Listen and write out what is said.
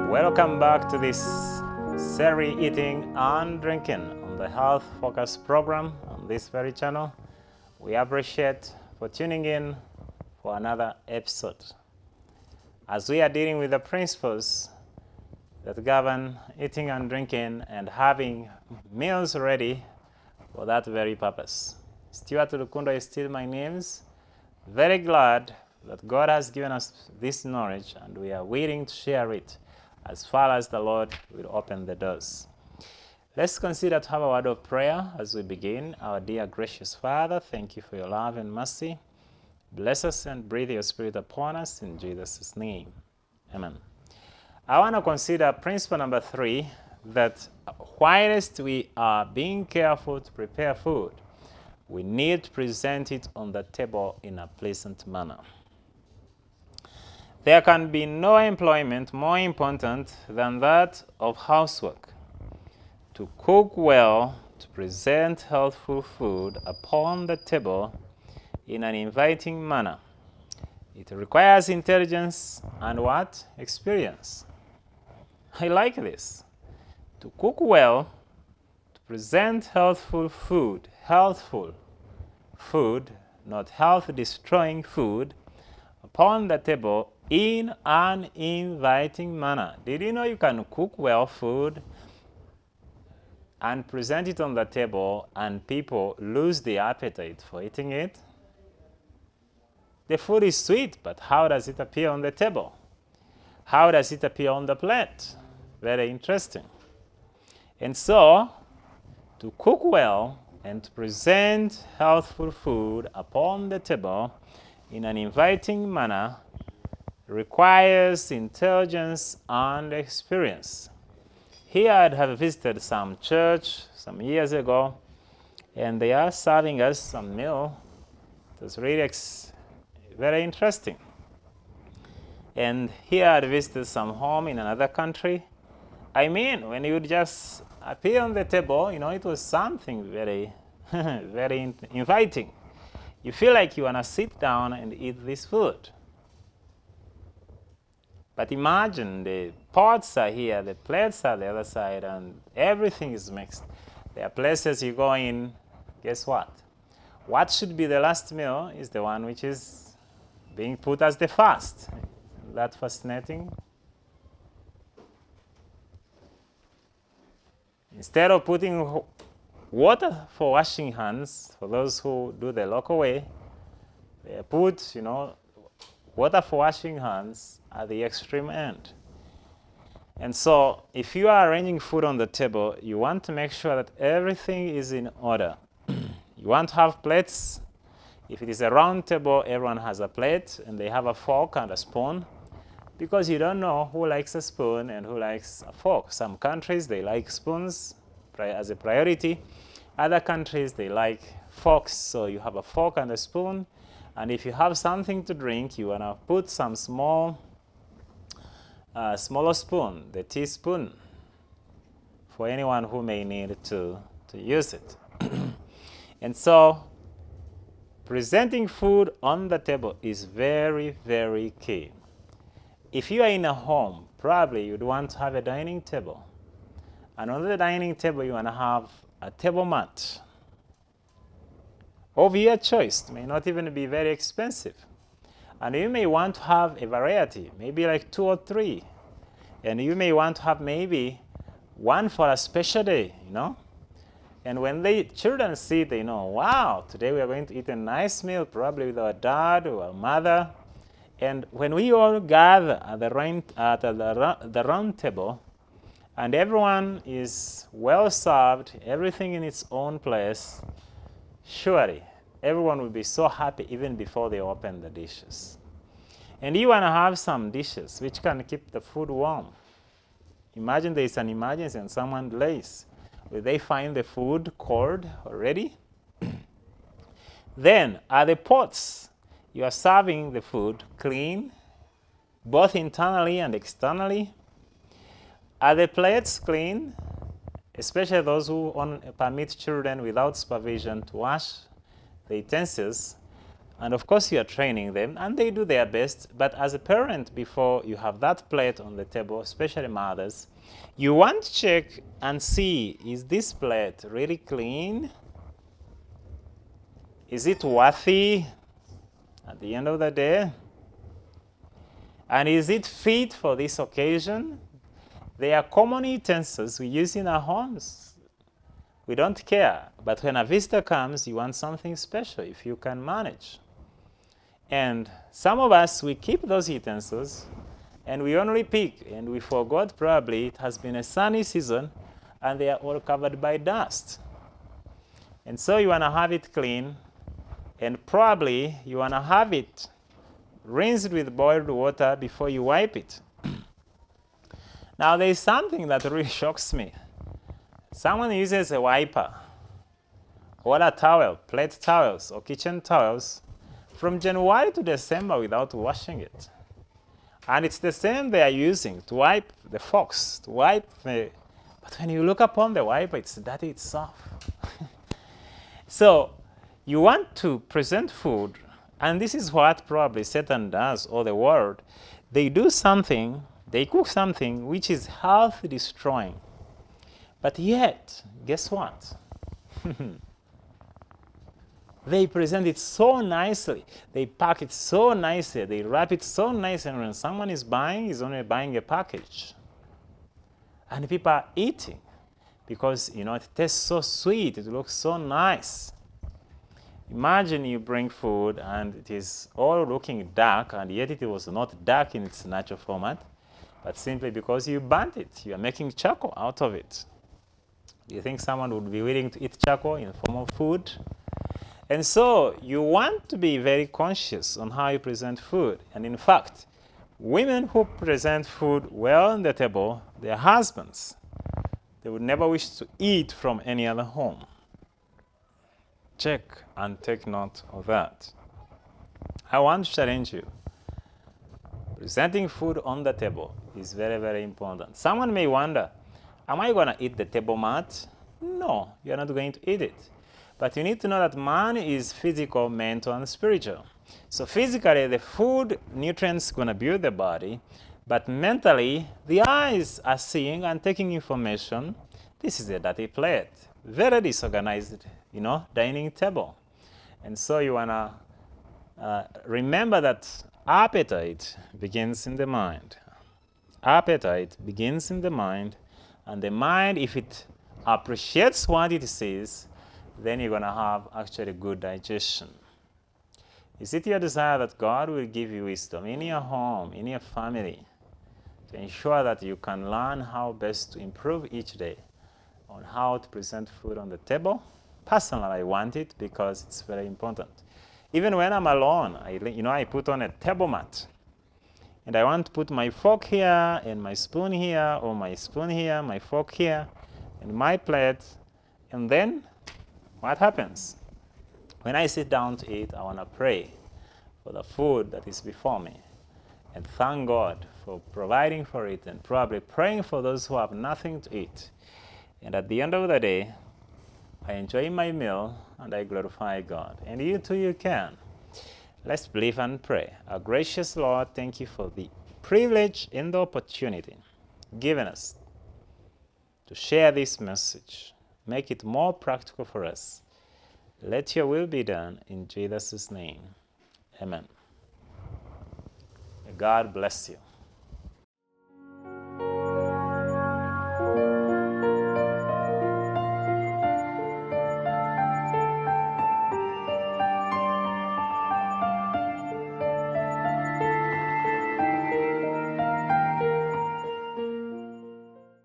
Welcome back to this series Eating and Drinking on the Health Focus program on this very channel. We appreciate for tuning in for another episode as we are dealing with the principles that govern eating and drinking and having meals ready for that very purpose. Stuart Rukundo is still my name. Very glad that God has given us this knowledge and we are willing to share it as far as the Lord will open the doors. Let's consider to have a word of prayer as we begin. Our dear gracious Father, thank you for your love and mercy. Bless us and breathe your Spirit upon us in Jesus' name. Amen. I want to consider principle number 3, that whilst we are being careful to prepare food, we need to present it on the table in a pleasant manner. There can be no employment more important than that of housework. To cook well, to present healthful food upon the table in an inviting manner. It requires intelligence and what? Experience. I like this. To cook well, to present healthful food, not health-destroying food, upon the table in an inviting manner. Did you know you can cook well food and present it on the table and people lose the appetite for eating it? The food is sweet, but how does it appear on the table? How does it appear on the plate? Very interesting. And so, to cook well and to present healthful food upon the table in an inviting manner requires intelligence and experience. Here I have visited some church some years ago, and they are serving us some meal. It was really very interesting. And here I visited some home in another country. I mean, when you would just appear on the table, it was something very, very inviting. You feel like you want to sit down and eat this food. But imagine the pots are here, the plates are the other side, and everything is mixed. There are places you go in, guess what? What should be the last meal is the one which is being put as the first. Isn't that fascinating? Instead of putting water for washing hands, for those who do the local way, they put, water for washing hands at the extreme end. And so, if you are arranging food on the table, you want to make sure that everything is in order. You want to have plates. If it is a round table, everyone has a plate, and they have a fork and a spoon, because you don't know who likes a spoon and who likes a fork. Some countries, they like spoons as a priority. Other countries, they like forks, so you have a fork and a spoon. And if you have something to drink, you want to put some smaller spoon, the teaspoon, for anyone who may need to use it. And so, presenting food on the table is very, very key. If you are in a home, probably you'd want to have a dining table. And on the dining table, you want to have a table mat of your choice. It may not even be very expensive. And you may want to have a variety, maybe like 2 or 3. And you may want to have maybe one for a special day, And when the children see, they know, wow, today we are going to eat a nice meal, probably with our dad or our mother. And when we all gather at the round table, and everyone is well served, everything in its own place, surely everyone will be so happy even before they open the dishes. And you want to have some dishes which can keep the food warm. Imagine there is an emergency and someone delays. Will they find the food cold already? Then, are the pots you are serving the food clean, both internally and externally? Are the plates clean, especially those who permit children without supervision to wash the utensils? And of course you are training them, and they do their best. But as a parent, before you have that plate on the table, especially mothers, you want to check and see, is this plate really clean? Is it worthy at the end of the day? And is it fit for this occasion? They are common utensils we use in our homes. We don't care. But when a visitor comes, you want something special if you can manage. And some of us, we keep those utensils and we only pick, and we forgot probably it has been a sunny season and they are all covered by dust. And so you want to have it clean, and probably you want to have it rinsed with boiled water before you wipe it. Now there is something that really shocks me. Someone uses a wiper or a towel, plate towels or kitchen towels, from January to December without washing it. And it's the same they are using to wipe the forks, to wipe the... But when you look upon the wiper, it's dirty, it's soft. So you want to present food, and this is what probably Satan does, or the world. They do something, they cook something which is health destroying. But yet, guess what? They present it so nicely. They pack it so nicely. They wrap it so nicely. And when someone is buying, he's only buying a package. And people are eating because, it tastes so sweet. It looks so nice. Imagine you bring food and it is all looking dark, and yet it was not dark in its natural format, but simply because you burnt it. You are making charcoal out of it. Do you think someone would be willing to eat charcoal in the form of food? And so you want to be very conscious on how you present food. And in fact, women who present food well on the table, their husbands, they would never wish to eat from any other home. Check and take note of that. I want to challenge you. Presenting food on the table is very, very important. Someone may wonder, am I going to eat the table mat? No, you're not going to eat it. But you need to know that man is physical, mental, and spiritual. So physically, the food nutrients are going to build the body, but mentally, the eyes are seeing and taking information. This is a dirty plate, very disorganized, dining table. And so you want to remember that appetite begins in the mind. Appetite begins in the mind, and the mind, if it appreciates what it sees, then you're going to have actually good digestion. Is it your desire that God will give you wisdom in your home, in your family, to ensure that you can learn how best to improve each day on how to present food on the table? Personally, I want it because it's very important. Even when I'm alone, I put on a table mat. And I want to put my fork here, and my spoon here, or my spoon here, my fork here, and my plate. And then what happens? When I sit down to eat, I want to pray for the food that is before me and thank God for providing for it, and probably praying for those who have nothing to eat. And at the end of the day, I enjoy my meal and I glorify God. And you too, you can. Let's believe and pray. Our gracious Lord, thank you for the privilege and the opportunity given us to share this message. Make it more practical for us. Let your will be done in Jesus' name. Amen. May God bless you.